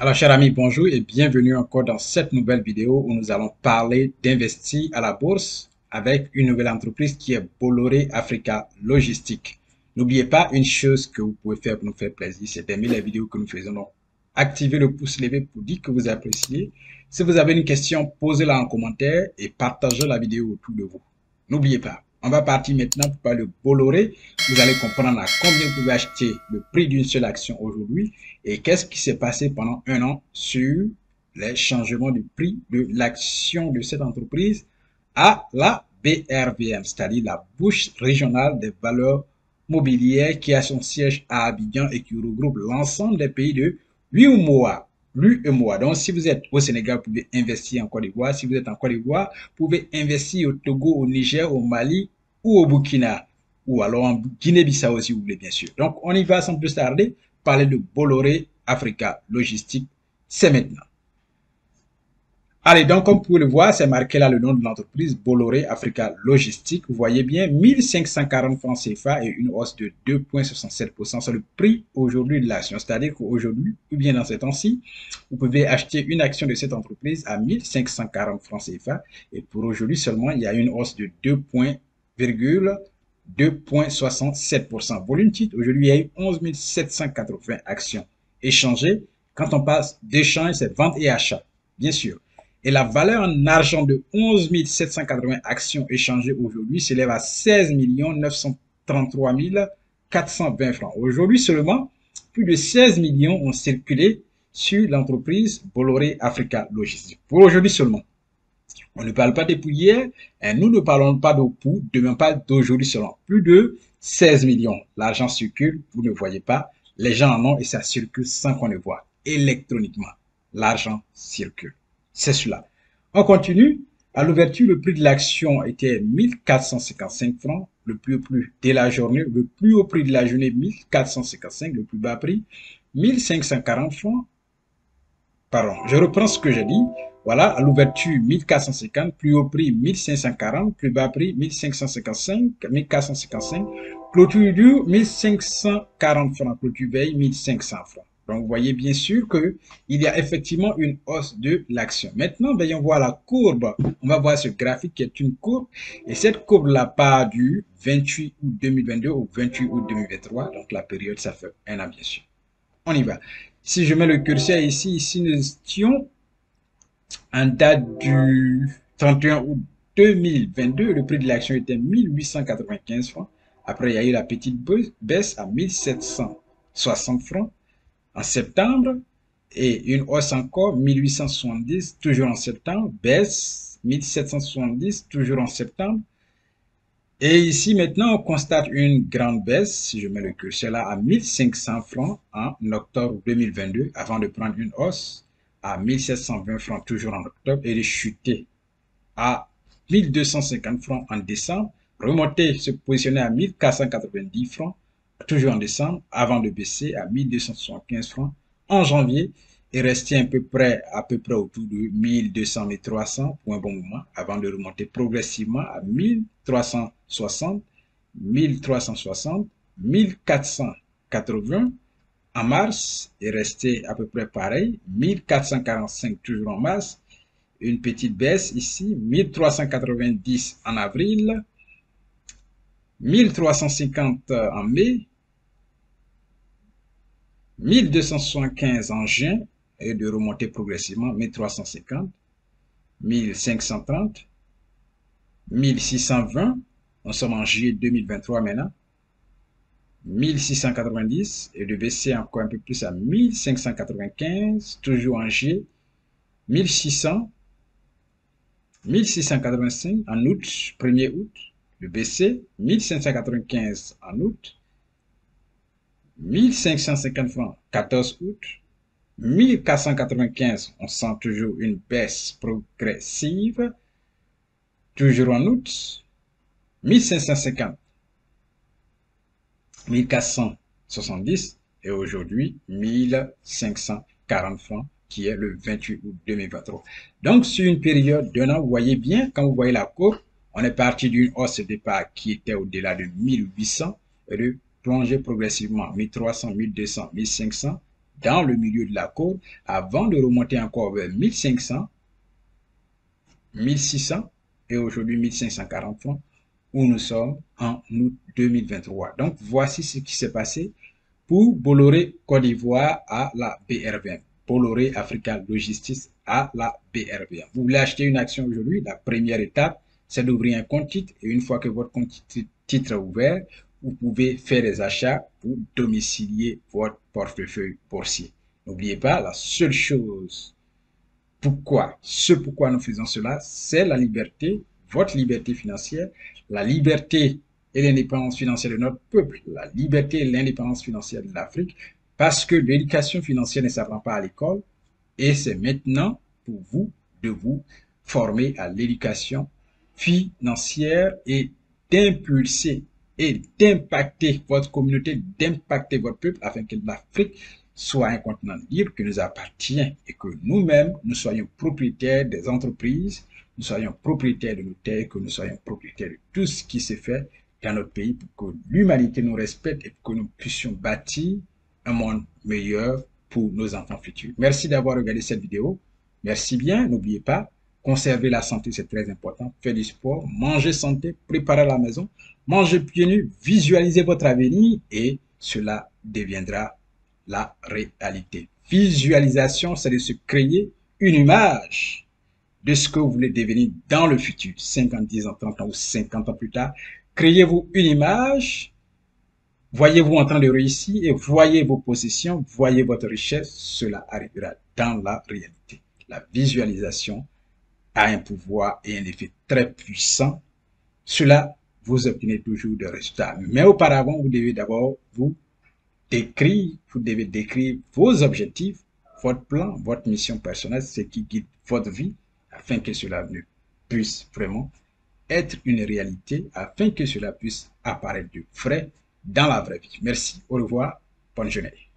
Alors, chers amis, bonjour et bienvenue encore dans cette nouvelle vidéo où nous allons parler d'investir à la bourse avec une nouvelle entreprise qui est Bolloré Africa Logistique. N'oubliez pas une chose que vous pouvez faire pour nous faire plaisir, c'est d'aimer les vidéos que nous faisons. Donc, activez le pouce levé pour dire que vous appréciez. Si vous avez une question, posez-la en commentaire et partagez la vidéo autour de vous. N'oubliez pas, on va partir maintenant pour parler de Bolloré. Vous allez comprendre à combien vous pouvez acheter le prix d'une seule action aujourd'hui et qu'est-ce qui s'est passé pendant un an sur les changements du prix de l'action de cette entreprise à la BRVM, c'est-à-dire la Bourse régionale des valeurs mobilières qui a son siège à Abidjan et qui regroupe l'ensemble des pays de l'UEMOA. Donc, si vous êtes au Sénégal, vous pouvez investir en Côte d'Ivoire. Si vous êtes en Côte d'Ivoire, vous pouvez investir au Togo, au Niger, au Mali ou au Burkina. Ou alors en Guinée-Bissau si vous voulez, bien sûr. Donc, on y va sans plus tarder. Parler de Bolloré Africa Logistique, c'est maintenant. Allez, donc comme vous pouvez le voir, c'est marqué là le nom de l'entreprise, Bolloré Africa Logistique. Vous voyez bien, 1540 francs CFA et une hausse de 2,67%. C'est le prix aujourd'hui de l'action. C'est-à-dire qu'aujourd'hui, ou bien dans ces temps-ci, vous pouvez acheter une action de cette entreprise à 1540 francs CFA. Et pour aujourd'hui seulement, il y a une hausse de 2,67%. Volume titre, aujourd'hui, il y a eu 11 780 actions échangées. Quand on passe d'échange, c'est vente et achat, bien sûr. Et la valeur en argent de 11 780 actions échangées aujourd'hui s'élève à 16 933 420 francs. Aujourd'hui seulement, plus de 16 millions ont circulé sur l'entreprise Bolloré Africa Logistique. Pour aujourd'hui seulement. On ne parle pas depuis hier et nous ne parlons pas de pour demain, pas d'aujourd'hui seulement. Plus de 16 millions. L'argent circule, vous ne voyez pas. Les gens en ont et ça circule sans qu'on le voit. Électroniquement, l'argent circule. C'est cela. On continue. À l'ouverture, le prix de l'action était 1455 francs, le plus haut prix de la journée. Le plus haut prix de la journée, 1455, le plus bas prix, 1540 francs. Pardon, je reprends ce que j'ai dit. Voilà, à l'ouverture, 1450, plus haut prix, 1540, plus bas prix, 1555, 1455, clôture dure, 1540 francs, clôture veille, 1500 francs. Donc, vous voyez bien sûr qu'il y a effectivement une hausse de l'action. Maintenant, voyons voir la courbe. On va voir ce graphique qui est une courbe. Et cette courbe-là part du 28 août 2022 au 28 août 2023. Donc, la période, ça fait un an, bien sûr. On y va. Si je mets le curseur ici nous étions en date du 31 août 2022. Le prix de l'action était 1895 francs. Après, il y a eu la petite baisse à 1760 francs en septembre et une hausse encore 1870 toujours en septembre, baisse 1770 toujours en septembre. Et ici maintenant on constate une grande baisse, si je mets le curseur là, à 1500 francs en octobre 2022 avant de prendre une hausse à 1720 francs toujours en octobre et de chuter à 1250 francs en décembre, remonter, se positionner à 1490 francs toujours en décembre, avant de baisser à 1275 francs en janvier et rester à peu près autour de 1200-1300 pour un bon moment, avant de remonter progressivement à 1360, 1360, 1480 en mars et rester à peu près pareil, 1445 toujours en mars, une petite baisse ici, 1390 en avril, 1350 en mai, 1275 en juin et de remonter progressivement 1350, 1530, 1620, nous sommes en juillet 2023 maintenant, 1690 et de baisser encore un peu plus à 1595, toujours en juillet, 1600, 1685 en août, 1er août, de baisser, 1595 en août, 1550 francs, 14 août, 1495, on sent toujours une baisse progressive, toujours en août, 1550, 1470 et aujourd'hui 1540 francs qui est le 28 août 2023. Donc sur une période d'un an, vous voyez bien, quand vous voyez la courbe, on est parti d'une hausse de départ qui était au-delà de 1800 et de plonger progressivement 1300, 1200, 1500, dans le milieu de la courbe avant de remonter encore vers 1500, 1600 et aujourd'hui 1540 francs où nous sommes en août 2023. Donc, voici ce qui s'est passé pour Bolloré Côte d'Ivoire à la BRVM. Bolloré Africa Logistics à la BRVM. Vous voulez acheter une action aujourd'hui, la première étape, c'est d'ouvrir un compte titre et une fois que votre compte titre est ouvert, vous pouvez faire des achats pour domicilier votre portefeuille boursier. N'oubliez pas, la seule chose pourquoi nous faisons cela, c'est la liberté, votre liberté financière, la liberté et l'indépendance financière de notre peuple, la liberté et l'indépendance financière de l'Afrique, parce que l'éducation financière ne s'apprend pas à l'école et c'est maintenant pour vous de vous former à l'éducation financière et d'impulser et d'impacter votre communauté, d'impacter votre peuple afin que l'Afrique soit un continent libre qui nous appartient et que nous-mêmes, nous soyons propriétaires des entreprises, nous soyons propriétaires de nos terres, que nous soyons propriétaires de tout ce qui se fait dans notre pays pour que l'humanité nous respecte et pour que nous puissions bâtir un monde meilleur pour nos enfants futurs. Merci d'avoir regardé cette vidéo. Merci bien. N'oubliez pas, conserver la santé, c'est très important. Faire du sport, manger santé, préparer la maison, manger pieds nus, visualiser votre avenir et cela deviendra la réalité. Visualisation, c'est de se créer une image de ce que vous voulez devenir dans le futur, 50, 10 ans, 30 ans ou 50 ans plus tard. Créez-vous une image, voyez-vous en train de réussir et voyez vos possessions, voyez votre richesse, cela arrivera dans la réalité. La visualisation a un pouvoir et un effet très puissant. Cela, vous obtenez toujours des résultats. Mais auparavant, vous devez d'abord vous devez décrire vos objectifs, votre plan, votre mission personnelle, ce qui guide votre vie, afin que cela ne puisse vraiment être une réalité, afin que cela puisse apparaître de vrai dans la vraie vie. Merci, au revoir, bonne journée.